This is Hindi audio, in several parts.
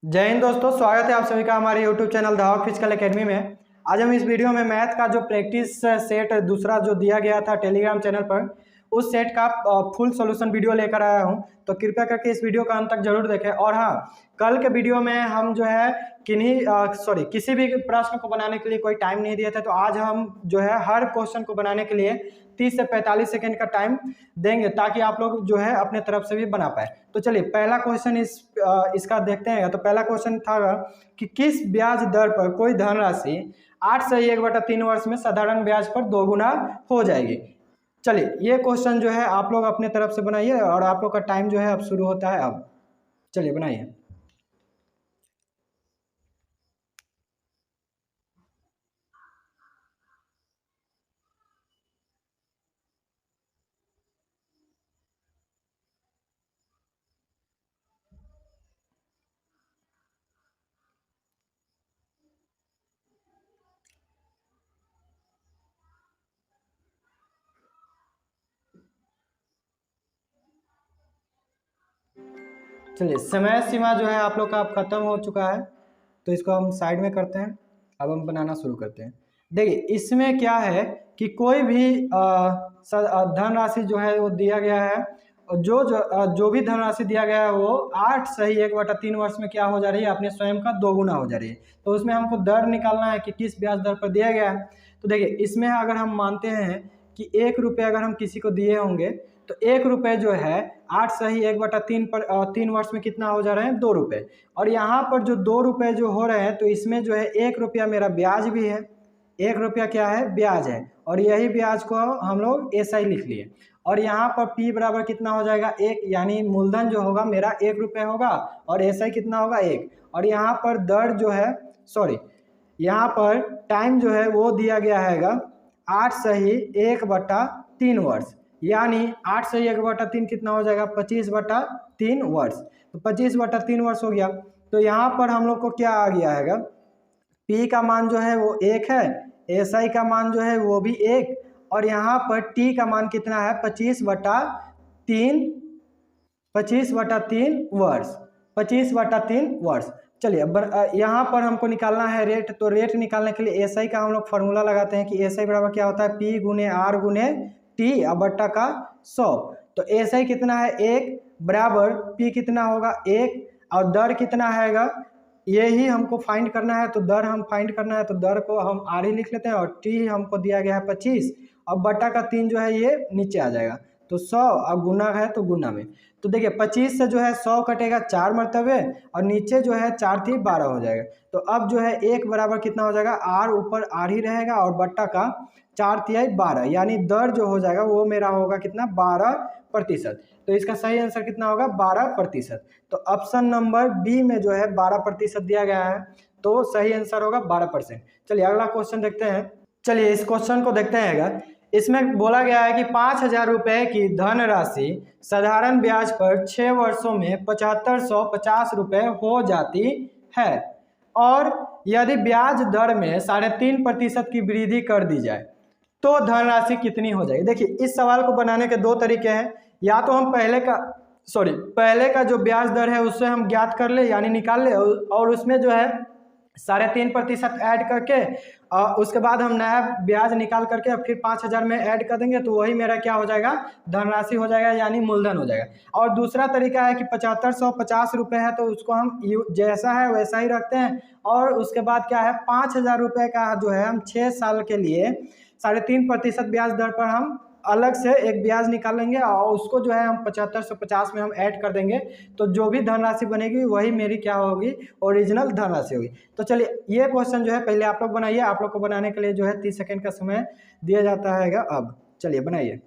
जय हिंद दोस्तों, स्वागत है आप सभी का हमारे YouTube चैनल धावक फिजिकल एकेडमी में। आज हम इस वीडियो में मैथ का जो प्रैक्टिस सेट दूसरा जो दिया गया था टेलीग्राम चैनल पर, उस सेट का फुल सॉल्यूशन वीडियो लेकर आया हूं। तो कृपया करके इस वीडियो का अंत तक जरूर देखें। और हाँ, कल के वीडियो में हम जो है किसी भी प्रश्न को बनाने के लिए कोई टाइम नहीं दिए थे, तो आज हम जो है हर क्वेश्चन को बनाने के लिए 30 से 45 सेकेंड का टाइम देंगे, ताकि आप लोग जो है अपने तरफ से भी बना पाए। तो चलिए पहला क्वेश्चन इसका देखते हैं। तो पहला क्वेश्चन था कि किस ब्याज दर पर कोई धनराशि 8/1/3 वर्ष में साधारण ब्याज पर दोगुना हो जाएगी। चलिए ये क्वेश्चन जो है आप लोग अपने तरफ से बनाइए, और आप लोग का टाइम जो है अब शुरू होता है। अब चलिए बनाइए। चलिए समय सीमा जो है आप लोग का अब खत्म हो चुका है, तो इसको हम साइड में करते हैं। अब हम बनाना शुरू करते हैं। देखिए इसमें क्या है कि कोई भी धनराशि जो है वो दिया गया है, और जो भी धनराशि दिया गया है वो 8/1/3 वर्ष में क्या हो जा रही है, अपने स्वयं का दोगुना हो जा रही है। तो उसमें हमको दर निकालना है कि किस ब्याज दर पर दिया गया है। तो देखिए इसमें अगर हम मानते हैं कि 1 रुपये अगर हम किसी को दिए होंगे, तो 1 रुपये जो है 8/1/3 वर्ष में कितना हो जा रहे हैं, 2 रुपये। और यहाँ पर जो 2 रुपये जो हो रहे हैं, तो इसमें जो है 1 रुपया मेरा ब्याज भी है, 1 रुपया क्या है, ब्याज है। और यही ब्याज को हम लोग SI लिख लिए। और यहाँ पर P बराबर कितना हो जाएगा, 1, यानी मूलधन जो होगा मेरा 1 रुपये होगा, और SI कितना होगा, 1। और यहाँ पर दर जो है, यहाँ पर टाइम जो है वो दिया गया हैगा 8/1/3 वर्ष, यानी 8/1/3 कितना हो जाएगा, 25/3 वर्ष। तो 25/3 वर्ष हो गया। तो यहाँ पर हम लोग को क्या आ गया हैगा, P का मान जो है वो 1 है, SI का मान जो है वो भी 1, और यहाँ पर T का मान कितना है, 25/3 वर्ष, 25/3 वर्ष। चलिए अब यहाँ पर हमको निकालना है रेट। तो रेट निकालने के लिए SI का हम लोग फॉर्मूला लगाते हैं कि SI बराबर क्या होता है, P गुने R गुने T बट्टा का 100। तो SI कितना है, 1 बराबर P कितना होगा, 1, और दर कितना हैगा, यही हमको फाइंड करना है। तो दर हम फाइंड करना है, तो दर को हम R ही लिख लेते हैं, और T हमको दिया गया है 25, और बट्टा का 3 जो है ये नीचे आ जाएगा। तो 100 अब गुना है तो गुना में। तो देखिए 25 से जो है 100 कटेगा 4 मरतबे, और नीचे जो है 4 थी 12 हो जाएगा। तो अब जो है 1 बराबर कितना हो जाएगा, R ऊपर R ही रहेगा, और बट्टा का 4 तिहाई 12, यानी दर जो हो जाएगा वो मेरा होगा कितना, 12%। तो इसका सही आंसर कितना होगा, 12%। तो ऑप्शन नंबर बी में जो है 12% दिया गया है, तो सही आंसर होगा 12%। चलिए अगला क्वेश्चन देखते हैं। चलिए इस क्वेश्चन को देखते हैं। इसमें बोला गया है कि 5,000 रुपए की धनराशि साधारण ब्याज पर 6 वर्षों में 7,550 रुपए हो जाती है, और यदि ब्याज दर में 3.5% की वृद्धि कर दी जाए तो धनराशि कितनी हो जाएगी। देखिए इस सवाल को बनाने के दो तरीके हैं। या तो हम पहले का जो ब्याज दर है उससे हम ज्ञात कर ले, यानी निकाल ले, और उसमें जो है 3.5% ऐड करके उसके बाद हम नया ब्याज निकाल करके फिर 5,000 में ऐड कर देंगे, तो वही मेरा क्या हो जाएगा, धनराशि हो जाएगा, यानी मूलधन हो जाएगा। और दूसरा तरीका है कि 7,550 रुपये है, तो उसको हम जैसा है वैसा ही रखते हैं, और उसके बाद क्या है, 5,000 रुपये का जो है हम 6 साल के लिए 3.5% ब्याज दर पर हम अलग से एक ब्याज निकालेंगे, और उसको जो है हम 7,550 में हम ऐड कर देंगे। तो जो भी धनराशि बनेगी वही मेरी क्या होगी, ओरिजिनल धनराशि होगी। तो चलिए ये क्वेश्चन जो है पहले आप लोग बनाइए। आप लोग को बनाने के लिए जो है 30 सेकेंड का समय दिया जाता है। अब चलिए बनाइए।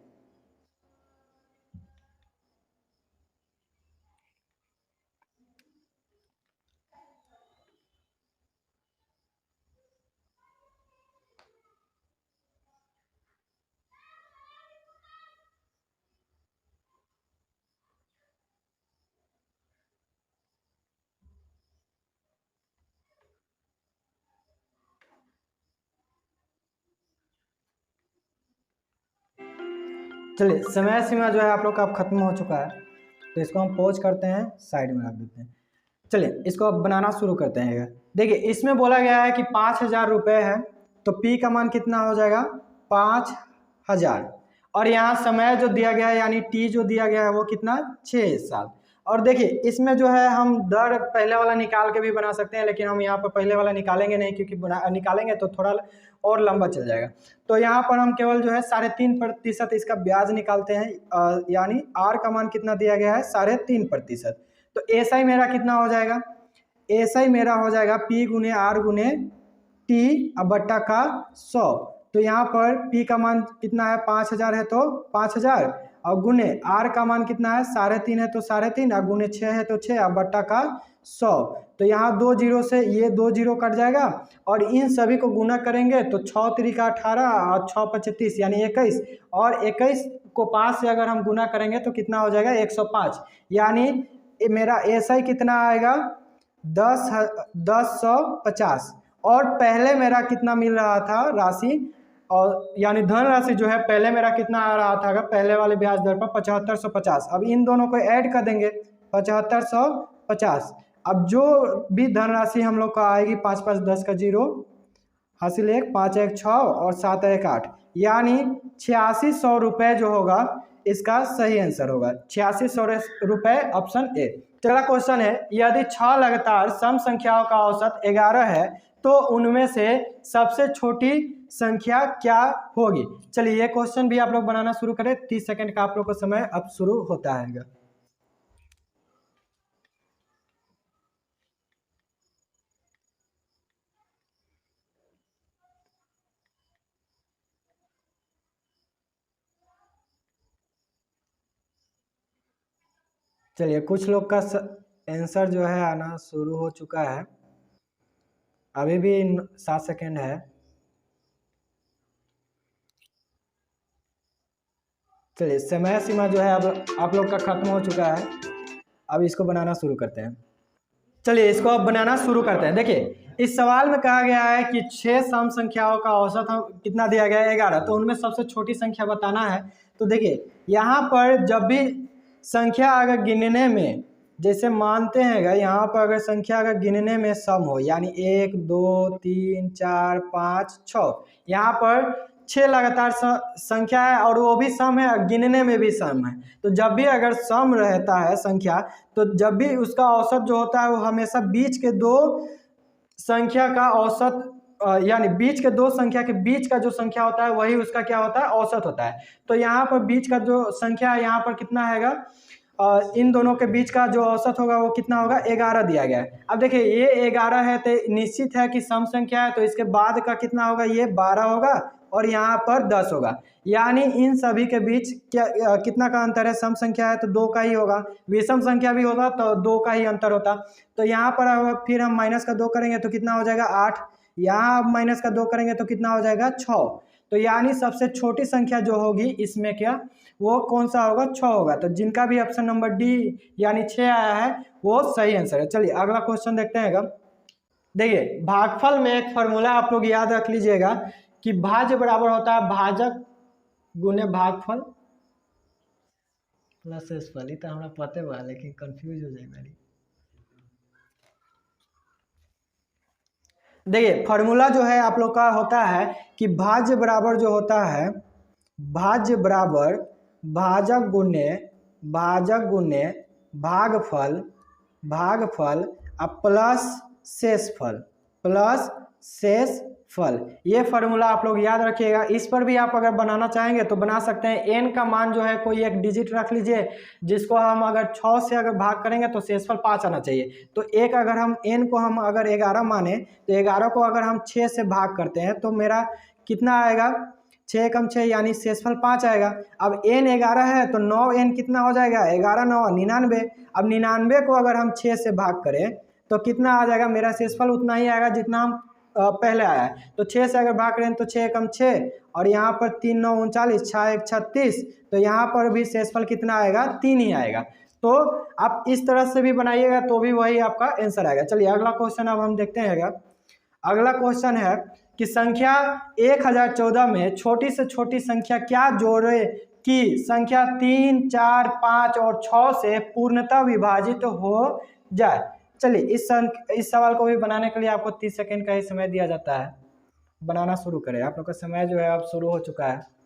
चलिए समय सीमा जो है आप लोग का अब खत्म हो चुका है, तो इसको हम पॉज करते हैं, साइड में रख देते हैं। चलिए इसको अब बनाना शुरू करते हैं। देखिए इसमें बोला गया है कि 5,000 रुपये है, तो P का मान कितना हो जाएगा 5,000, और यहाँ समय जो दिया गया है यानी T जो दिया गया है वो कितना 6 साल। और देखिए इसमें जो है हम दर पहले वाला निकाल के भी बना सकते हैं, लेकिन हम यहाँ पर पहले वाला निकालेंगे नहीं, क्योंकि निकालेंगे तो थोड़ा और लंबा चल जाएगा। तो यहाँ पर हम केवल जो है 3.5% इसका ब्याज निकालते हैं, यानी R का मान कितना दिया गया है 3.5%। तो SI मेरा कितना हो जाएगा, SI मेरा हो जाएगा P गुने R गुने T बट्टा का 100। तो यहाँ पर P का मान कितना है 5,000 है तो 5,000, और गुने R का मान कितना है 3.5 है तो 3.5, और गुने 6 है तो 6, और बट्टा का 100। तो यहाँ 2 जीरो से ये 2 जीरो कट जाएगा, और इन सभी को गुना करेंगे तो 6 त्रिका 18 और 6 25 यानी 21, और 21 को 5 से अगर हम गुना करेंगे तो कितना हो जाएगा 105, यानी मेरा SI कितना आएगा 10,150। और पहले मेरा कितना मिल रहा था राशि, और यानी धन राशि जो है पहले मेरा कितना आ रहा था अगर पहले वाले ब्याज दर पर 7,550। अब इन दोनों को ऐड कर देंगे 7,550। अब जो भी धन राशि हम लोग का आएगी 5 5 10 का 0 हासिल 1 5 1 6 और 7 1 8, यानी 8600 रुपये जो होगा इसका सही आंसर होगा 8600 रुपये, ऑप्शन ए। अगला क्वेश्चन है, यदि 6 लगातार सम संख्याओं का औसत 11 है तो उनमें से सबसे छोटी संख्या क्या होगी। चलिए ये क्वेश्चन भी आप लोग बनाना शुरू करें। 30 सेकंड का आप लोग का समय अब शुरू होता है। चलिए कुछ लोग का आंसर जो है आना शुरू हो चुका है, अभी भी 7 सेकंड है। चलिए समय सीमा जो है अब आप लोग का खत्म हो चुका है, अब इसको बनाना शुरू करते हैं। चलिए इसको अब बनाना शुरू करते हैं। देखिए इस सवाल में कहा गया है कि 6 सम संख्याओं का औसत हम कितना दिया गया है 11, तो उनमें सबसे छोटी संख्या बताना है। तो देखिए यहाँ पर जब भी संख्या अगर गिनने में, जैसे मानते हैं यहाँ पर अगर संख्या अगर गिनने में सम हो, यानी 1 2 3 4 5 6, यहाँ पर 6 लगातार संख्या है और वो भी सम है, गिनने में भी सम है। तो जब भी अगर सम रहता है संख्या, तो जब भी उसका औसत जो होता है वो हमेशा बीच के दो संख्या का औसत, यानी बीच के दो संख्या के बीच का जो संख्या होता है वही उसका क्या होता है औसत होता है। तो यहाँ पर बीच का जो संख्या है यहाँ पर कितना हैगा, इन दोनों के बीच का जो औसत होगा वो कितना होगा 11 दिया गया है। अब देखिए ये 11 है तो निश्चित है कि सम संख्या है, तो इसके बाद का कितना होगा ये 12 होगा और यहाँ पर 10 होगा, यानी इन सभी के बीच क्या कितना का अंतर है, सम संख्या है तो 2 का ही होगा, विषम संख्या भी होगा तो 2 का ही अंतर होता। तो यहाँ पर फिर हम माइनस का 2 करेंगे तो कितना हो जाएगा 8, यहाँ माइनस का 2 करेंगे तो कितना हो जाएगा 6। तो यानी सबसे छोटी संख्या जो होगी इसमें क्या वो कौन सा होगा 6 होगा। तो जिनका भी ऑप्शन नंबर डी यानी 6 आया है वो सही आंसर है। चलिए अगला क्वेश्चन देखते हैं। देखिए भागफल में एक फॉर्मूला आप लोग याद रख लीजिएगा कि भाज्य बराबर होता है भाजक गुने भागफल प्लस शेषफल। तो हमारा पते बा लेकिन कंफ्यूज हो जाएगा। देखिए फॉर्मूला जो है आप लोग का होता है कि भाज्य बराबर जो होता है भाज्य बराबर भाजक गुने भागफल प्लस शेषफल। ये फार्मूला आप लोग याद रखिएगा। इस पर भी आप अगर बनाना चाहेंगे तो बना सकते हैं। n का मान जो है कोई एक डिजिट रख लीजिए जिसको हम अगर 6 से अगर भाग करेंगे तो शेषफल 5 आना चाहिए। तो एक अगर हम n को हम अगर 11 माने तो 11 को अगर हम 6 से भाग करते हैं तो मेरा कितना आएगा 6 कम 6 यानी शेषफल 5 आएगा। अब n 11 है तो 9n कितना हो जाएगा 11 9 99। अब 99 को अगर हम 6 से भाग करें तो कितना आ जाएगा मेरा शेषफल उतना ही आएगा जितना हम पहले आया है। तो 6 से अगर भाग करें तो 6 कम 6 और यहाँ पर 3 9 39 6 1 36, तो यहाँ पर भी शेषफल कितना आएगा 3 ही आएगा। तो आप इस तरह से भी बनाइएगा तो भी वही आपका आंसर आएगा। चलिए अगला क्वेश्चन अब हम देखते हैं। अगला क्वेश्चन है कि संख्या 1014 में छोटी से छोटी संख्या क्या जोड़े कि संख्या 3 4 5 और 6 से पूर्णतः विभाजित हो जाए। चलिए इस सवाल को भी बनाने के लिए आपको 30 सेकंड का ही समय दिया जाता है। बनाना शुरू करें, आप लोग का समय जो है अब शुरू हो चुका है।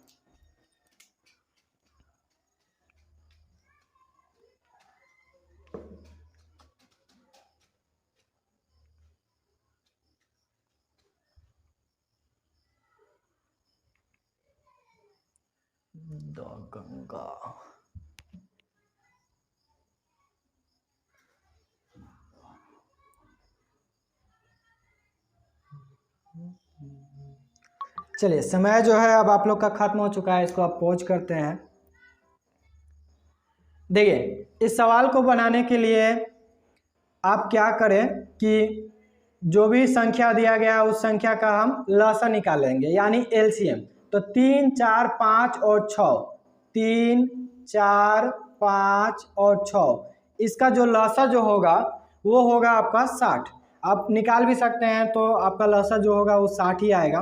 गंगा चलिए समय जो है अब आप लोग का खत्म हो चुका है, इसको आप पॉज करते हैं। देखिए इस सवाल को बनाने के लिए आप क्या करें कि जो भी संख्या दिया गया है उस संख्या का हम लसा निकालेंगे यानी एलसीएम। तो 3, 4, 5 और 6, 3, 4, 5 और 6, इसका जो लसा जो होगा वो होगा आपका 60। आप निकाल भी सकते हैं, तो आपका लसा जो होगा वो 60 ही आएगा।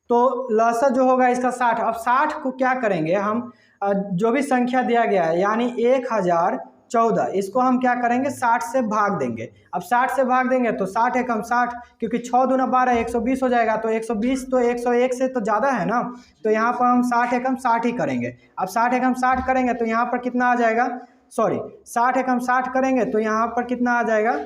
तो लसा जो होगा इसका 60। अब 60 को क्या करेंगे हम, जो भी संख्या दिया गया है यानी 1014, इसको हम क्या करेंगे 60 से भाग देंगे। अब 60 से भाग देंगे तो 60 एकम 60, क्योंकि 6 दूना 12 120 हो जाएगा। तो 120 तो 101 से तो ज़्यादा है ना, तो यहाँ पर हम 60 एकम 60 ही करेंगे। अब 60 एकम 60 करेंगे तो यहाँ पर कितना आ जाएगा, 60 एकम 60 करेंगे तो यहाँ पर कितना आ जाएगा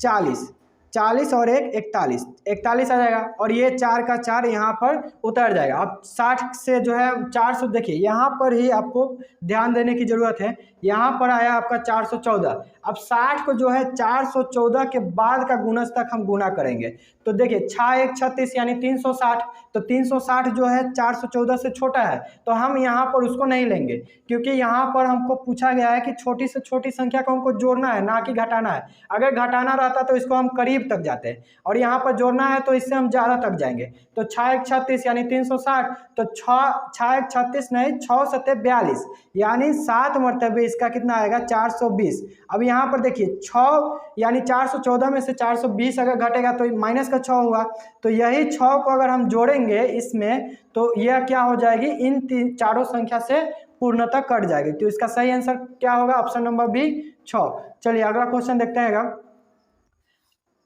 40। 40 और 1 41, 41 आ जाएगा। और ये 4 का 4 यहाँ पर उतर जाएगा। अब 60 से जो है 400, देखिए यहाँ पर ही आपको ध्यान देने की जरूरत है। यहाँ पर आया आपका 414। अब 60 को जो है 414 के बाद का गुणज तक हम गुना करेंगे। तो देखिए 6 1 36 यानी 360। तो 360 जो है 414 से छोटा है, तो हम यहाँ पर उसको नहीं लेंगे, क्योंकि यहाँ पर हमको पूछा गया है कि छोटी से छोटी संख्या को हमको जोड़ना है, ना कि घटाना है। अगर घटाना रहता तो इसको हम करीब तक जाते हैं, और यहाँ पर जोड़ना है तो इससे हम ज़्यादा तक जाएंगे। तो 6 1 36 यानी 360। तो 6 1 36 नहीं, 6 7 42 यानी 7 मरतबे इसका कितना आएगा 420। अब यहाँ पर देखिए 6 यानी 414 में से 420 अगर घटेगा तो माइनस का 6 हुआ। तो यही 6 को अगर हम जोड़ेंगे इसमें तो यह क्या हो जाएगी, इन चारों संख्या से पूर्णतः कट जाएगी। तो इसका सही आंसर क्या होगा, ऑप्शन नंबर बी 6। चलिए अगला क्वेश्चन देखते हैं।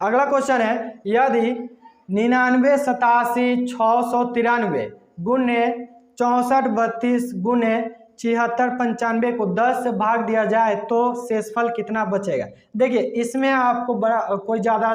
अगला क्वेश्चन है, यदि 99 87 693 गुने 64 32 गुने 76 95 को 10 से भाग दिया जाए तो शेषफल कितना बचेगा। देखिए इसमें आपको बड़ा कोई ज़्यादा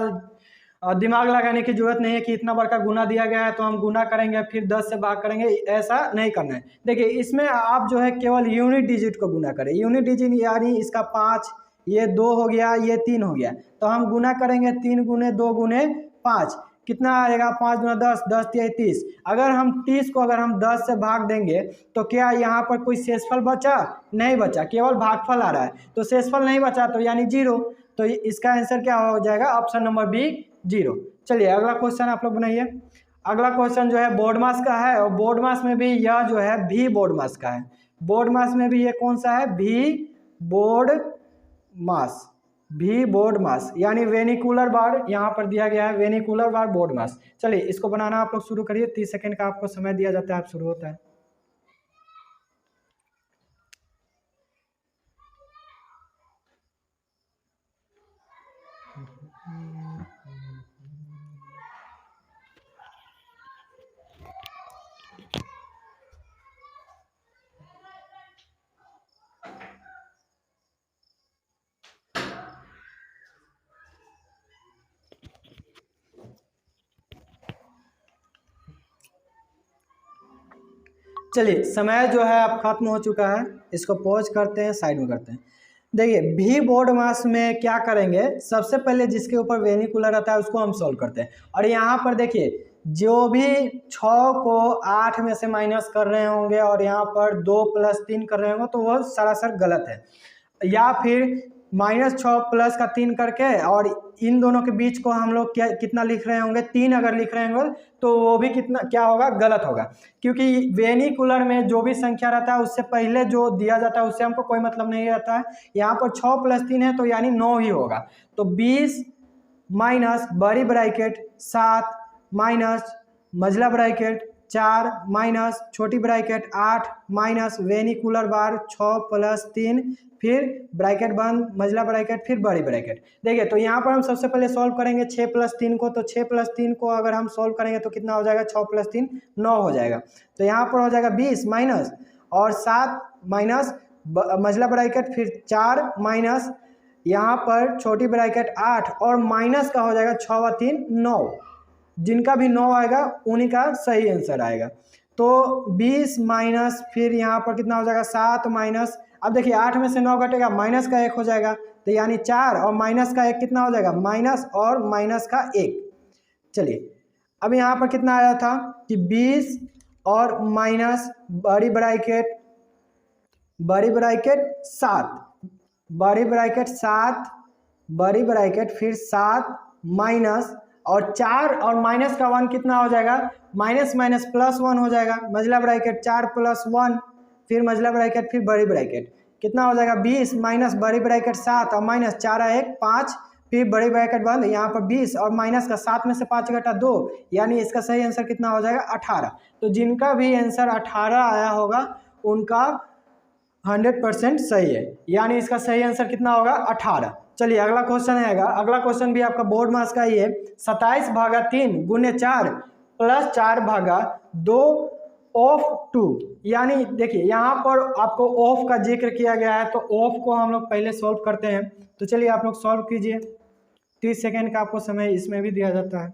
दिमाग लगाने की जरूरत नहीं है कि इतना बड़ा गुना दिया गया है तो हम गुना करेंगे फिर 10 से भाग करेंगे, ऐसा नहीं करना है। देखिए इसमें आप जो है केवल यूनिट डिजिट को गुना करें। यूनिट डिजिट यानी इसका 5, ये 2 हो गया, ये 3 हो गया। तो हम गुना करेंगे 3 गुने 2 गुने 5, कितना आएगा 5 गुना 10, 10 3 30। अगर हम 30 को अगर हम 10 से भाग देंगे तो क्या यहाँ पर कोई शेषफल बचा, नहीं बचा, केवल भागफल आ रहा है। तो शेषफल नहीं बचा तो यानी 0। तो इसका आंसर क्या हो जाएगा, ऑप्शन नंबर बी 0। चलिए अगला क्वेश्चन आप लोग बनाइए। अगला क्वेश्चन जो है बोर्ड मास का है, और बोर्ड मास में भी यह जो है भी बोर्ड मास का है। बोर्ड मास में भी ये कौन सा है, भी बोर्ड मास, भी बोर्ड मास यानी वेनिकुलर बार यहाँ पर दिया गया है, वेनिकुलर बार बोर्ड मास। चलिए इसको बनाना आप लोग शुरू करिए, 30 सेकंड का आपको समय दिया जाता है, आप शुरू होता है। चलिए समय जो है अब खत्म हो चुका है, इसको पॉज करते हैं, साइड में करते हैं। देखिए भी बोर्ड मास में क्या करेंगे, सबसे पहले जिसके ऊपर वेनिकुलर रहता है उसको हम सॉल्व करते हैं। और यहाँ पर देखिए जो भी 6 को 8 में से माइनस कर रहे होंगे और यहाँ पर 2 + 3 कर रहे होंगे तो वो सरासर गलत है। या फिर -6 + का 3 करके और इन दोनों के बीच को हम लोग कितना लिख रहे होंगे, 3 अगर लिख रहे होंगे तो वो भी कितना क्या होगा, गलत होगा। क्योंकि वेनिकुलर में जो भी संख्या रहता है उससे पहले जो दिया जाता है उससे हमको कोई मतलब नहीं रहता है। यहाँ पर 6 + 3 है तो यानी 9 ही होगा। तो 20 माइनस बड़ी ब्रैकेट 7 माइनस मझला ब्रैकेट 4 माइनस छोटी ब्रैकेट 8 माइनस वेनिकुलर बार 6 प्लस 3 फिर ब्रैकेट बंद मझला ब्रैकेट फिर बड़ी ब्रैकेट। देखिए तो यहाँ पर हम सबसे पहले सॉल्व करेंगे 6 प्लस 3 को, तो 6 प्लस 3 को अगर हम सॉल्व करेंगे तो कितना हो जाएगा, 6 प्लस 3 9 हो जाएगा। तो यहाँ पर हो जाएगा 20 माइनस और 7 माइनस मझला ब्रैकेट फिर 4 माइनस यहाँ पर छोटी ब्रैकेट 8 और माइनस का हो जाएगा 6 व 3 9। जिनका भी 9 आएगा उन्हीं का सही आंसर आएगा। तो 20 माइनस फिर यहाँ पर कितना हो जाएगा 7 माइनस, अब देखिए 8 में से 9 घटेगा माइनस का 1 हो जाएगा, तो यानी 4 और माइनस का 1 कितना हो जाएगा, माइनस और माइनस का 1। चलिए अब यहाँ पर कितना आया था कि 20 और माइनस बड़ी ब्रैकेट 7 बड़ी ब्रैकेट 7 बड़ी ब्रैकेट फिर 7 माइनस और 4 और माइनस का 1 कितना हो जाएगा, माइनस माइनस प्लस 1 हो जाएगा, मझला ब्रैकेट 4 प्लस 1 फिर मझला ब्रैकेट फिर बड़ी ब्रैकेट कितना हो जाएगा 20 माइनस बड़ी ब्रैकेट 7 और माइनस 4 1 5 फिर बड़ी ब्रैकेट बंद, यहाँ पर 20 और माइनस का 7 में से 5 घटा 2, यानी इसका सही आंसर कितना हो जाएगा 18। तो जिनका भी आंसर 18 आया होगा उनका 100% सही है, यानी इसका सही आंसर कितना होगा 18। चलिए अगला क्वेश्चन आएगा, अगला क्वेश्चन भी आपका बोर्ड मास का ही है। 27/3 गुने 4 प्लस 4/2 ऑफ 2, यानी देखिए यहाँ पर आपको ऑफ का जिक्र किया गया है, तो ऑफ को हम लोग पहले सॉल्व करते हैं। तो चलिए आप लोग सॉल्व कीजिए, 30 सेकेंड का आपको समय इसमें भी दिया जाता है।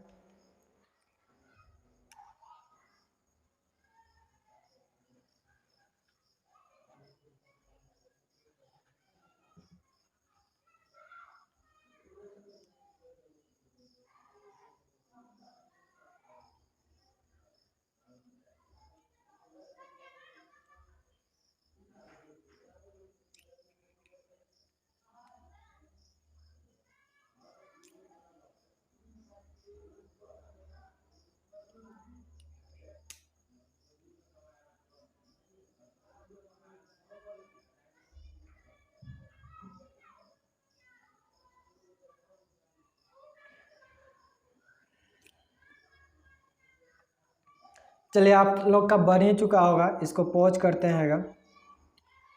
चलिए आप लोग का बन ही चुका होगा, इसको पॉज करते हैं,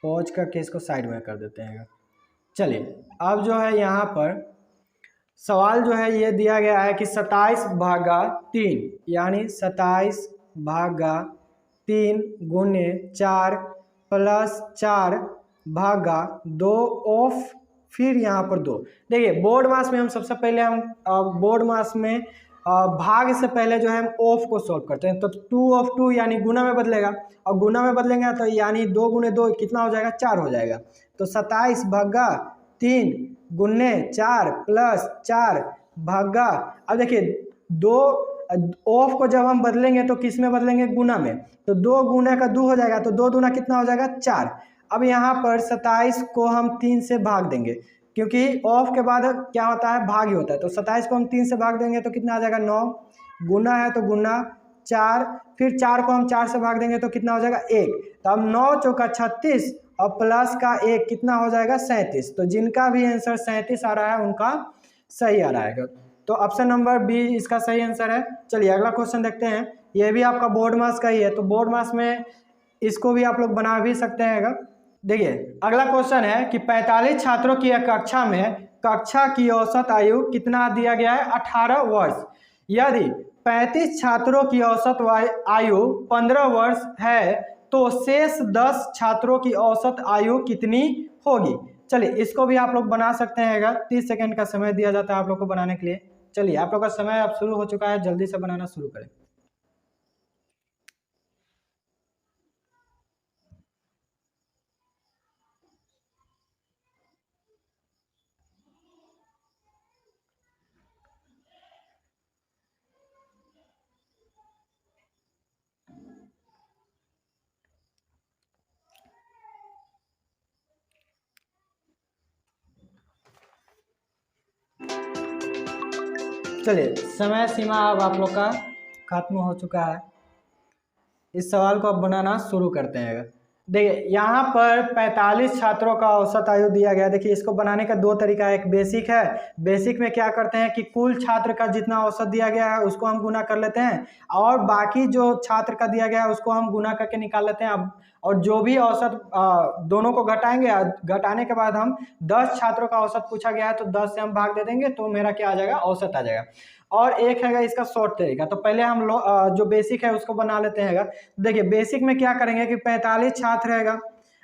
पॉज करके इसको साइड में कर देते हैं। चलिए अब जो है यहाँ पर सवाल जो है ये दिया गया है कि 27/3 यानी 27/3 गुने 4 प्लस 4/2 ऑफ फिर यहाँ पर 2। देखिए बोर्ड मास में हम सबसे पहले बोर्ड मास में भाग से पहले जो है हम ऑफ को सॉल्व करते हैं, तो 2 ऑफ 2 यानी गुना में बदलेगा, और गुना में बदलेंगे तो यानी 2 गुने 2 कितना हो जाएगा 4 हो जाएगा। तो 27/3 गुने 4 प्लस 4/, अब देखिए 2 ऑफ को जब हम बदलेंगे तो किस में बदलेंगे, गुना में, तो 2 गुना का 2 हो जाएगा, तो 2 दूना कितना हो जाएगा 4। अब यहाँ पर 27 को हम 3 से भाग देंगे, क्योंकि ऑफ के बाद क्या होता है, भाग ही होता है, तो 27 को हम 3 से भाग देंगे तो कितना आ जाएगा 9, गुना है तो गुना 4, फिर 4 को हम 4 से भाग देंगे तो कितना हो जाएगा 1, तो अब 9 चौका 36 और प्लस का 1 कितना हो जाएगा 37। तो जिनका भी आंसर 37 आ रहा है उनका सही आ रहा है, तो ऑप्शन नंबर बी इसका सही आंसर है। चलिए अगला क्वेश्चन देखते हैं, यह भी आपका बोर्ड मास का ही है, तो बोर्ड मास में इसको भी आप लोग बना भी सकते हैं। देखिए अगला क्वेश्चन है कि 45 छात्रों की कक्षा में कक्षा की औसत आयु कितना दिया गया है, 18 वर्ष। यदि 35 छात्रों की औसत आयु 15 वर्ष है तो शेष 10 छात्रों की औसत आयु कितनी होगी। चलिए इसको भी आप लोग बना सकते हैं, 30 सेकंड का समय दिया जाता है आप लोग को बनाने के लिए। चलिए आप लोग का समय अब शुरू हो चुका है, जल्दी से बनाना शुरू करें। चलिए समय सीमा अब आप लोग का खत्म हो चुका है, इस सवाल को अब बनाना शुरू करते हैं। देखिए यहाँ पर 45 छात्रों का औसत आयु दिया गया है। देखिए इसको बनाने का दो तरीका है, एक बेसिक है। बेसिक में क्या करते हैं कि कुल छात्र का जितना औसत दिया गया है उसको हम गुना कर लेते हैं, और बाकी जो छात्र का दिया गया है उसको हम गुना करके निकाल लेते हैं। अब और जो भी औसत दोनों को घटाएंगे, घटाने के बाद हम 10 छात्रों का औसत पूछा गया है तो 10 से हम भाग दे देंगे तो मेरा क्या आ जाएगा, औसत आ जाएगा। और एक है इसका शॉर्ट तरीका। तो पहले हम जो बेसिक है उसको बना लेते हैं। देखिए बेसिक में क्या करेंगे कि 45 छात्र रहेगा,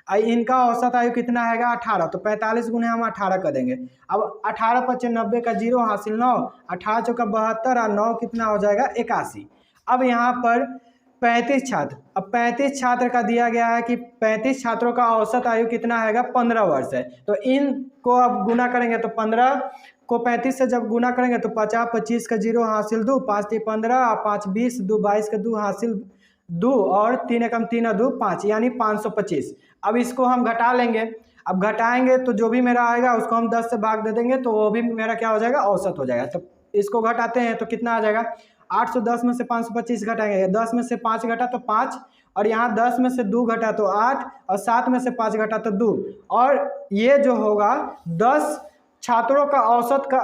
इनका औसत आयु कितना है 18, तो 45 गुने हम 18 कर देंगे। अब 18 × 90 का 0 हासिल 9, 18 × 72 और 9 कितना हो जाएगा 81। अब यहाँ पर 35 छात्र, अब 35 छात्र का दिया गया है कि 35 छात्रों का औसत आयु कितना है 15 वर्ष है। तो इनको अब गुना करेंगे तो 15 को 35 से जब गुना करेंगे तो 50, 25 का 0 हासिल 2, 5 × 15, 5 × 20, 2 × 22 का 2 हासिल 2 और 3 × 3 = 2 5, यानी 525। अब इसको हम घटा लेंगे। अब घटाएंगे तो जो भी मेरा आएगा उसको हम 10 से भाग दे देंगे तो वो भी मेरा क्या हो जाएगा, औसत हो जाएगा। तो इसको घटाते हैं तो कितना आ जाएगा, 810 में से 525 घटाएंगे, 10 में से 5 घटा तो 5, और यहाँ 10 में से 2 घटा तो 8, और 7 में से 5 घटा तो 2, और ये जो होगा 10 छात्रों का औसत का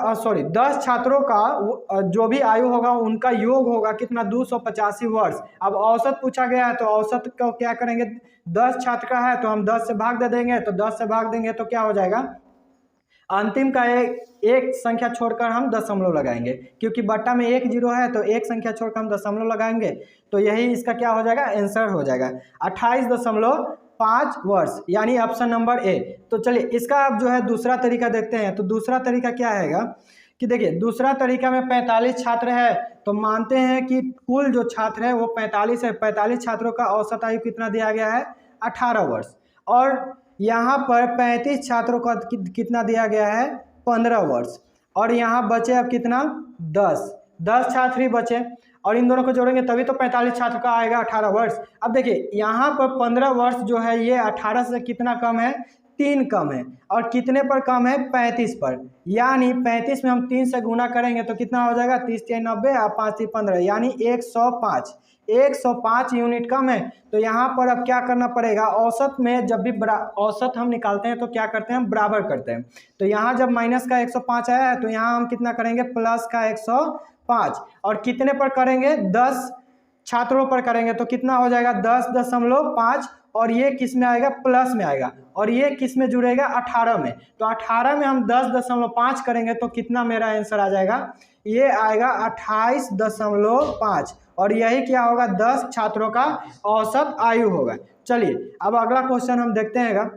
10 छात्रों का जो भी आयु होगा उनका योग होगा कितना, 285 वर्ष। अब औसत पूछा गया है तो औसत को क्या करेंगे, 10 छात्र का है तो हम 10 से भाग दे देंगे, तो 10 से भाग देंगे तो क्या हो जाएगा, अंतिम का एक संख्या छोड़कर हम दशमलव लगाएंगे, क्योंकि बट्टा में एक 0 है तो एक संख्या छोड़कर हम दशमलव लगाएंगे, तो यही इसका क्या हो जाएगा, आंसर हो जाएगा 28.5 वर्ष, यानी ऑप्शन नंबर ए। तो चलिए इसका अब जो है दूसरा तरीका देखते हैं। तो दूसरा तरीका क्या है कि देखिए दूसरा तरीका में 45 छात्र है, तो मानते हैं कि कुल जो छात्र है वो 45 है। 45 छात्रों का औसत आयु कितना दिया गया है, 18 वर्ष, और यहाँ पर 35 छात्रों का कितना दिया गया है, 15 वर्ष, और यहाँ बचे अब कितना, 10 छात्र ही बचे, और इन दोनों को जोड़ेंगे तभी तो 45 छात्र का आएगा 18 वर्ष। अब देखिए यहाँ पर 15 वर्ष जो है ये 18 से कितना कम है, 3 कम है, और कितने पर कम है, 35 पर, यानी 35 में हम 3 से गुना करेंगे तो कितना हो जाएगा, 30 × 90 और 5 × 15, यानी 105 यूनिट कम है। तो यहाँ पर अब क्या करना पड़ेगा, औसत में जब भी औसत हम निकालते हैं तो क्या करते हैं, हम बराबर करते हैं। तो यहाँ जब माइनस का 105 आया है तो यहाँ हम कितना करेंगे, प्लस का 105, और कितने पर करेंगे, 10 छात्रों पर करेंगे तो कितना हो जाएगा, 10.5, और ये किस में आएगा, प्लस में आएगा, और ये किस में जुड़ेगा, 18 में। तो 18 में हम 10.5 करेंगे तो कितना मेरा आंसर आ जाएगा, ये आएगा 28.5, और यही क्या होगा, 10 छात्रों का औसत आयु होगा। चलिए अब अगला क्वेश्चन हम देखते हैं।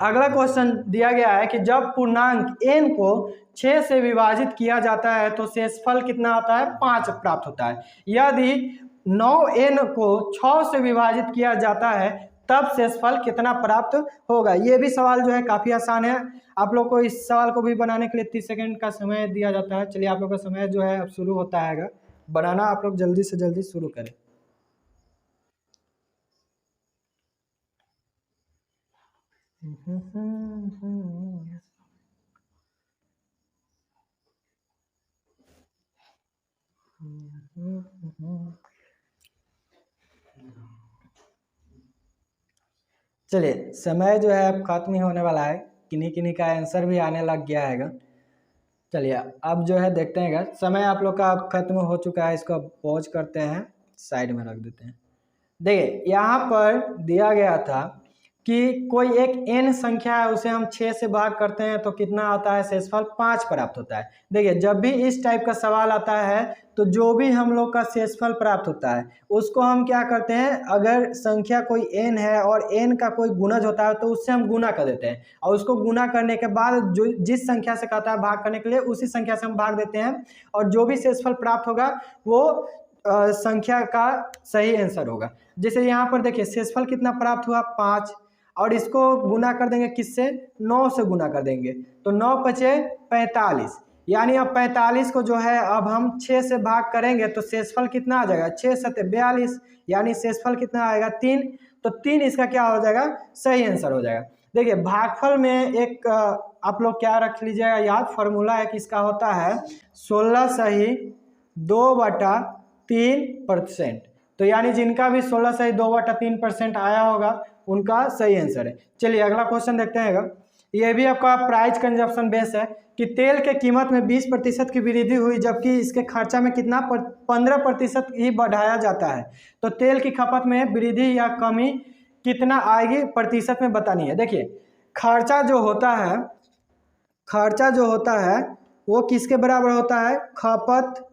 अगला क्वेश्चन दिया गया है कि जब पूर्णांक n को 6 से विभाजित किया जाता है तो शेषफल कितना आता है, 5 प्राप्त होता है। यदि 9n को 6 से विभाजित किया जाता है तब शेषफल कितना प्राप्त होगा। ये भी सवाल जो है काफ़ी आसान है। आप लोग को इस सवाल को भी बनाने के लिए 30 सेकंड का समय दिया जाता है। चलिए आप लोग का समय जो है अब शुरू होता है बनाना, आप लोग जल्दी से जल्दी शुरू करें। चलिए समय जो है अब खत्म ही होने वाला है, किन्हीं किन्हीं का आंसर भी आने लग गया है। चलिए अब जो है देखते हैं समय आप लोग का अब खत्म हो चुका है, इसको पॉज करते हैं, साइड में रख देते हैं। देखिए यहाँ पर दिया गया था कि कोई एक n संख्या है उसे हम 6 से भाग करते हैं तो कितना आता है, शेषफल 5 प्राप्त होता है। देखिए जब भी इस टाइप का सवाल आता है तो जो भी हम लोग का शेषफल प्राप्त होता है उसको हम क्या करते हैं, अगर संख्या कोई n है और n का कोई गुणज होता है तो उससे हम गुना कर देते हैं, और उसको गुना करने के बाद जो जिस संख्या से कहता है भाग करने के लिए उसी संख्या से हम भाग देते हैं, और जो भी शेषफल प्राप्त होगा वो संख्या का सही आंसर होगा। जैसे यहाँ पर देखिए शेषफल कितना प्राप्त हुआ, 5, और इसको गुना कर देंगे किससे, 9 से गुना कर देंगे तो 9 × 5 = 45, यानी अब 45 को जो है अब हम 6 से भाग करेंगे तो शेषफल कितना आ जाएगा, 6 × 7 = 42, यानी शेषफल कितना आएगा, 3। तो 3 इसका क्या हो जाएगा, सही आंसर हो जाएगा। देखिए भागफल में एक आप लोग क्या रख लीजिएगा याद, फार्मूला है कि इसका होता है 16 सही 2/3%। तो यानी जिनका भी 16 सही 2/3% आया होगा उनका सही आंसर है। चलिए अगला क्वेश्चन देखते हैं। ये भी आपका प्राइस कंजप्शन बेस है कि तेल के कीमत में 20% की वृद्धि हुई जबकि इसके खर्चा में कितना 15% ही बढ़ाया जाता है। तो तेल की खपत में वृद्धि या कमी कितना आएगी प्रतिशत में बतानी है। देखिए खर्चा जो होता है वो किसके बराबर होता है, खपत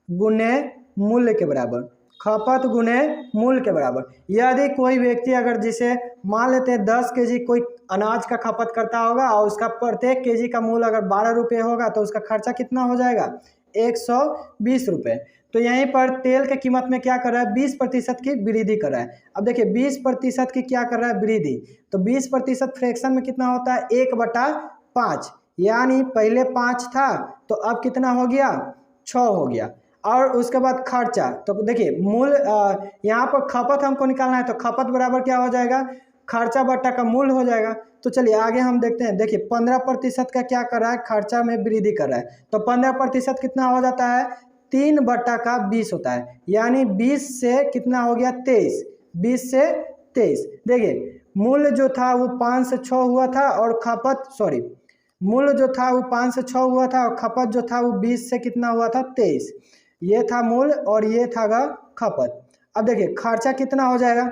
गुने मूल्य के बराबर, खपत गुने मूल्य के बराबर। यदि कोई व्यक्ति अगर जिसे मान लेते हैं 10 केजी कोई अनाज का खपत करता होगा और उसका प्रत्येक केजी का मूल्य अगर 12 रुपये होगा तो उसका खर्चा कितना हो जाएगा, 120 रुपये। तो यहीं पर तेल के कीमत में क्या कर रहा है, 20% की वृद्धि कर रहा है। अब देखिए 20% की क्या कर रहा है, वृद्धि। तो 20% फ्रैक्शन में कितना होता है, 1/5, यानी पहले 5 था तो अब कितना हो गया, 6 हो गया। और उसके बाद खर्चा, तो देखिए मूल्य यहाँ पर खपत हमको निकालना है तो खपत बराबर क्या हो जाएगा, खर्चा बट्टा का मूल्य हो जाएगा। तो चलिए आगे हम देखते हैं। देखिए 15% का क्या कर रहा है, खर्चा में वृद्धि कर रहा है। तो 15% कितना हो जाता है, 3/20 होता है, यानी 20 से कितना हो गया, 23, 20 से 23। देखिए मूल्य जो था वो 5 से 6 हुआ था और मूल्य जो था वो 5 से 6 हुआ था और खपत जो था वो 20 से कितना हुआ था, 23। ये था मूल्य और ये था खपत। अब देखिए खर्चा कितना हो जाएगा,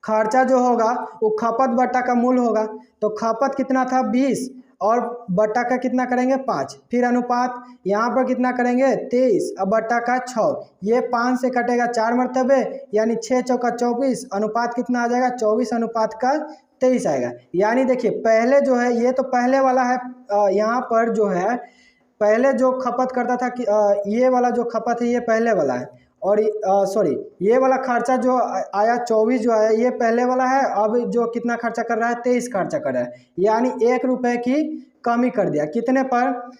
खर्चा जो होगा वो खपत बट्टा का मूल्य होगा। तो खपत कितना था, 20 और बट्टा का कितना करेंगे, 5। फिर अनुपात यहाँ पर कितना करेंगे, 23 और बट्टा का 6। ये 5 से कटेगा 4 मरतबे, यानी 6 चौका 24, अनुपात कितना आ जाएगा, 24/23 आएगा। यानी देखिए पहले जो है ये तो पहले वाला है, यहाँ पर जो है पहले जो खपत करता था कि ये वाला जो खपत है ये पहले वाला है, और ये वाला खर्चा जो आया 24 जो आया ये पहले वाला है। अब जो कितना खर्चा कर रहा है, 23 खर्चा कर रहा है, यानी 1 रुपये की कमी कर दिया। कितने पर,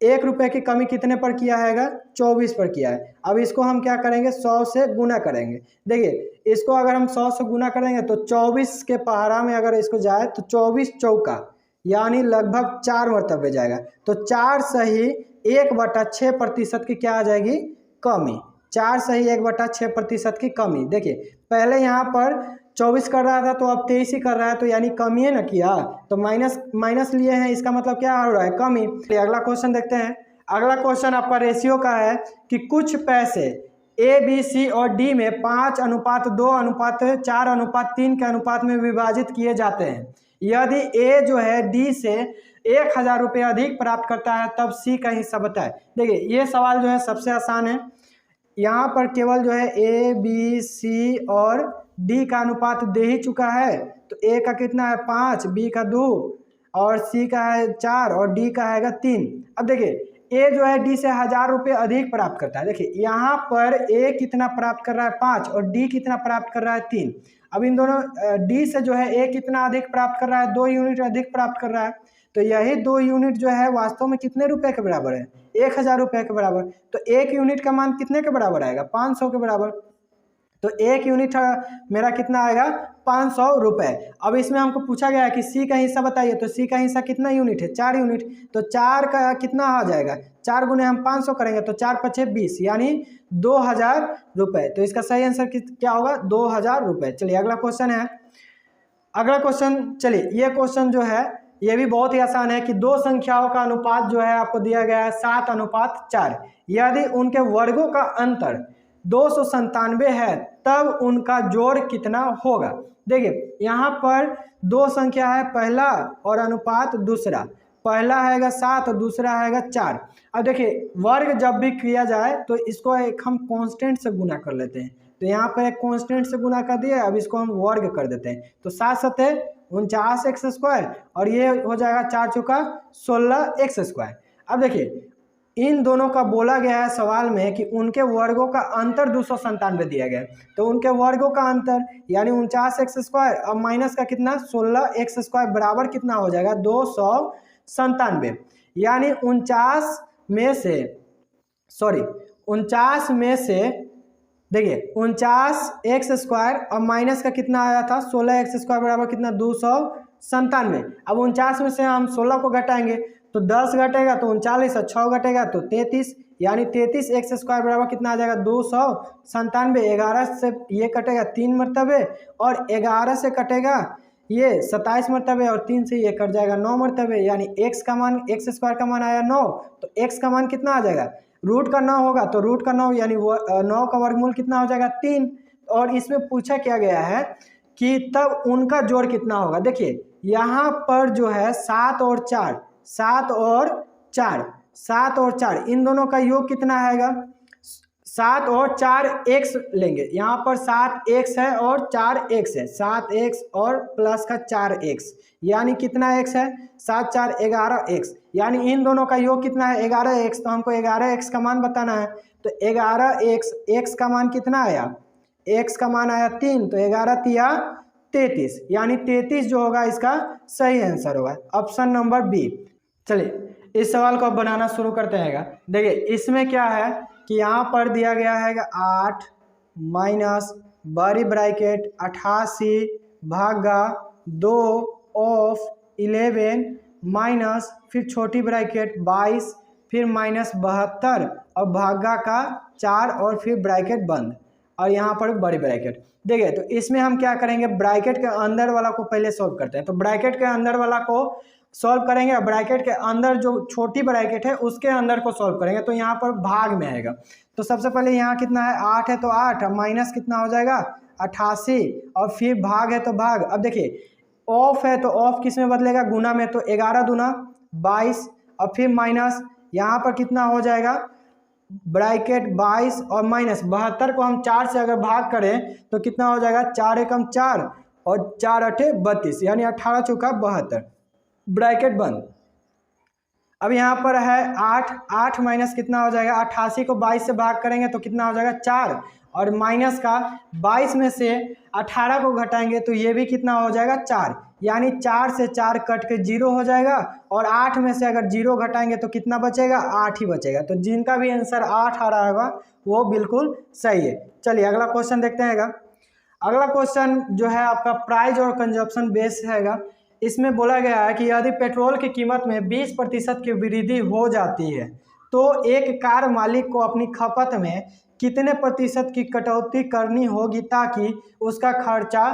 1 रुपये की कमी कितने पर किया है, 24 पर किया है। अब इसको हम क्या करेंगे, 100 से गुना करेंगे। देखिए इसको अगर हम 100 से गुना करेंगे तो 24 के पहाड़ा में अगर इसको जाए तो 24 चौका, यानी लगभग 4 मरतबे जाएगा। तो 4 सही 1/6% की क्या आ जाएगी, कमी। 4 सही 1/6% की कमी। देखिए पहले यहाँ पर 24 कर रहा था तो अब 23 ही कर रहा है, तो यानी कमी है ना किया, तो माइनस लिए हैं, इसका मतलब क्या हो रहा है, कमी। अगला क्वेश्चन देखते हैं। अगला क्वेश्चन आपका रेशियो का है कि कुछ पैसे ए, बी, सी और डी में 5:2:4:3 के अनुपात में विभाजित किए जाते हैं। यदि ए जो है डी से 1000 रुपये अधिक प्राप्त करता है तब सी का हिस्सा बताए। देखिए ये सवाल जो है सबसे आसान है। यहाँ पर केवल जो है ए, बी, सी और डी का अनुपात दे ही चुका है। तो ए का कितना है, 5, बी का 2 और सी का है 4 और डी का है 3। अब देखिए ए जो है डी से 1000 रुपये अधिक प्राप्त करता है। देखिए यहाँ पर ए कितना प्राप्त कर रहा है, 5, और डी कितना प्राप्त कर रहा है, 3। अब इन दोनों डी से जो है ए कितना अधिक प्राप्त कर रहा है, 2 यूनिट अधिक प्राप्त कर रहा है। तो यही 2 यूनिट जो है वास्तव में कितने रुपए के बराबर है, 1000 रुपये के बराबर। तो 1 यूनिट का मान कितने के बराबर आएगा, 500 के बराबर। तो 1 यूनिट मेरा कितना आएगा, 500 रुपये। अब इसमें हमको पूछा गया है कि सी का हिस्सा बताइए, तो सी का हिस्सा कितना यूनिट है, 4 यूनिट। तो 4 का कितना आ जाएगा, 4 गुने हम 500 करेंगे तो 4 × 5 = 20, यानी 2000 रुपये। तो इसका सही आंसर क्या होगा, 2000 रुपये। चलिए अगला क्वेश्चन है। अगला क्वेश्चन, चलिए ये क्वेश्चन जो है ये भी बहुत ही आसान है कि 2 संख्याओं का अनुपात जो है आपको दिया गया है 7:4। यदि उनके वर्गों का अंतर 297 है तब उनका जोड़ कितना होगा। देखिए यहाँ पर 2 संख्या है, पहला और अनुपात दूसरा। पहला है 7 और दूसरा है 4। अब देखिए वर्ग जब भी किया जाए तो इसको एक हम कांस्टेंट से गुना कर लेते हैं। तो यहाँ पर एक कांस्टेंट से गुना कर दिए, अब इसको हम वर्ग कर देते हैं। तो 7 × 7 = 49x² और ये हो जाएगा 4 × 4 = 16x²। अब देखिए इन दोनों का बोला गया है सवाल में कि उनके वर्गों का अंतर 297 दिया गया है। तो उनके वर्गों का अंतर यानी 49x² और माइनस का कितना 16x² बराबर कितना हो जाएगा 297। यानी 49 में से देखिए 49x² और माइनस का कितना आया था 16x² बराबर कितना 297। अब 49 में से हम 16 को घटाएंगे तो 10 घटेगा तो 39 और 6 घटेगा तो 33, यानी 33x² बराबर कितना आ जाएगा 297। 11 से ये कटेगा 3 मरतबे और 11 से कटेगा ये 27 मरतबे और 3 से ये कट जाएगा 9 मरतबे, यानी x का मान x² का मान आया 9, तो x का मान कितना आ जाएगा, रूट का 9 होगा तो रूट का 9 यानी 9 का वर्गमूल कितना हो जाएगा 3। और इसमें पूछा क्या गया है कि तब उनका जोड़ कितना होगा। देखिए यहाँ पर जो है 7 और 4 इन दोनों का योग कितना आएगा, 7 और 4 x लेंगे, यहाँ पर 7x है और 4x है, 7x और प्लस का 4x यानी कितना x है 7 4 11x, यानी इन दोनों का योग कितना है 11x, तो हमको 11x का मान बताना है। तो 11x x का मान कितना आया, x का मान आया 3, तो 11 तिया 33, यानी 33 जो होगा इसका सही आंसर होगा, ऑप्शन नंबर बी। चलिए इस सवाल को अब बनाना शुरू करते हैं। देखिए इसमें क्या है कि यहाँ पर दिया गया है 8 माइनस बड़ी ब्रैकेट 88 भागा 2 ऑफ 11 माइनस फिर छोटी ब्रैकेट 22 फिर माइनस 72 और भागा का 4 और फिर ब्रैकेट बंद और यहाँ पर बड़ी ब्रैकेट। देखिए तो इसमें हम क्या करेंगे, ब्रैकेट के अंदर वाला को पहले सॉल्व करते हैं। तो ब्रैकेट के अंदर वाला को सॉल्व करेंगे और ब्रैकेट के अंदर जो छोटी ब्रैकेट है उसके अंदर को सॉल्व करेंगे, तो यहाँ पर भाग में आएगा। तो सबसे पहले यहाँ कितना है 8 है तो 8 माइनस कितना हो जाएगा 88 और फिर भाग है तो भाग। अब देखिए ऑफ है तो ऑफ किस में बदलेगा, गुना में, तो 11 दूना 22 और फिर माइनस यहाँ पर कितना हो जाएगा ब्रैकेट 22 और माइनस 72 को हम 4 से अगर भाग करें तो कितना हो जाएगा 4 एकम 4 और 4 अठे 32 यानी 18 चौका 72 ब्रैकेट बंद। अब यहाँ पर है 8 माइनस कितना हो जाएगा 88 को 22 से भाग करेंगे तो कितना हो जाएगा 4 और माइनस का 22 में से 18 को घटाएंगे तो ये भी कितना हो जाएगा 4, यानी 4 से 4 कट के 0 हो जाएगा और 8 में से अगर 0 घटाएंगे तो कितना बचेगा 8 ही बचेगा। तो जिनका भी आंसर 8 आ रहा होगा वो बिल्कुल सही है। चलिए अगला क्वेश्चन देखते हैं। अगला क्वेश्चन जो है आपका प्राइस और कंजप्शन बेस है। इसमें बोला गया है कि यदि पेट्रोल की कीमत में 20% की वृद्धि हो जाती है तो एक कार मालिक को अपनी खपत में कितने प्रतिशत की कटौती करनी होगी ताकि उसका खर्चा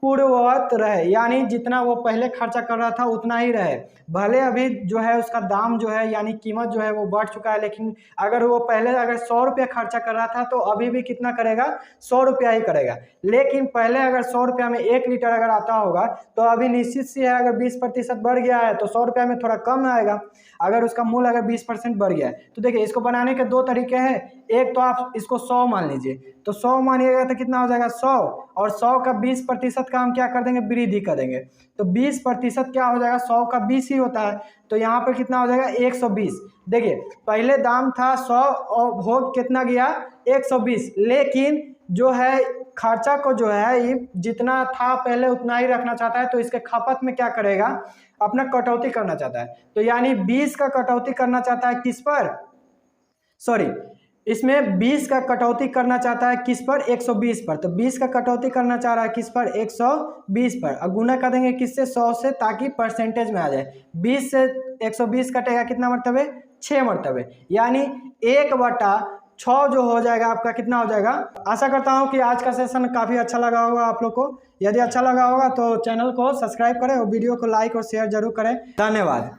पूर्ववत रहे, यानी जितना वो पहले खर्चा कर रहा था उतना ही रहे। भले अभी जो है उसका दाम जो है यानी कीमत जो है वो बढ़ चुका है, लेकिन अगर वो पहले अगर 100 रुपया खर्चा कर रहा था तो अभी भी कितना करेगा 100 रुपया ही करेगा। लेकिन पहले अगर 100 रुपया में 1 लीटर अगर आता होगा तो अभी निश्चित सी है अगर 20% बढ़ गया है तो 100 रुपया में थोड़ा कम आएगा, अगर उसका मूल्य अगर 20% बढ़ गया है। तो देखिए इसको बनाने के 2 तरीके हैं, एक तो आप इसको 100 मान लीजिए, तो 100 मानिएगा तो कितना हो जाएगा 100 और 100 का 20% का हम क्या कर देंगे वृद्धि कर देंगे, तो 20% क्या हो जाएगा 100 का 20 ही होता है, तो यहाँ पर कितना हो जाएगा 120। देखिए पहले दाम था 100 और हो कितना गया 120, लेकिन जो है खर्चा को जो है ये जितना था पहले उतना ही रखना चाहता है, तो इसके खपत में क्या करेगा अपना कटौती करना चाहता है। तो यानी 20 का कटौती करना चाहता है किस पर, सॉरी इसमें 20 का कटौती करना चाहता है किस पर 120 पर, तो 20 का कटौती करना चाह रहा है किस पर 120 पर, और गुना कर देंगे किससे 100 से ताकि परसेंटेज में आ जाए। 20 से 120 कटेगा कितना मरतबे 6 मरतबे, यानी 1/6 जो हो जाएगा आपका कितना हो जाएगा। आशा करता हूं कि आज का सेशन काफ़ी अच्छा लगा होगा आप लोग को। यदि अच्छा लगा होगा तो चैनल को सब्सक्राइब करें और वीडियो को लाइक और शेयर जरूर करें। धन्यवाद।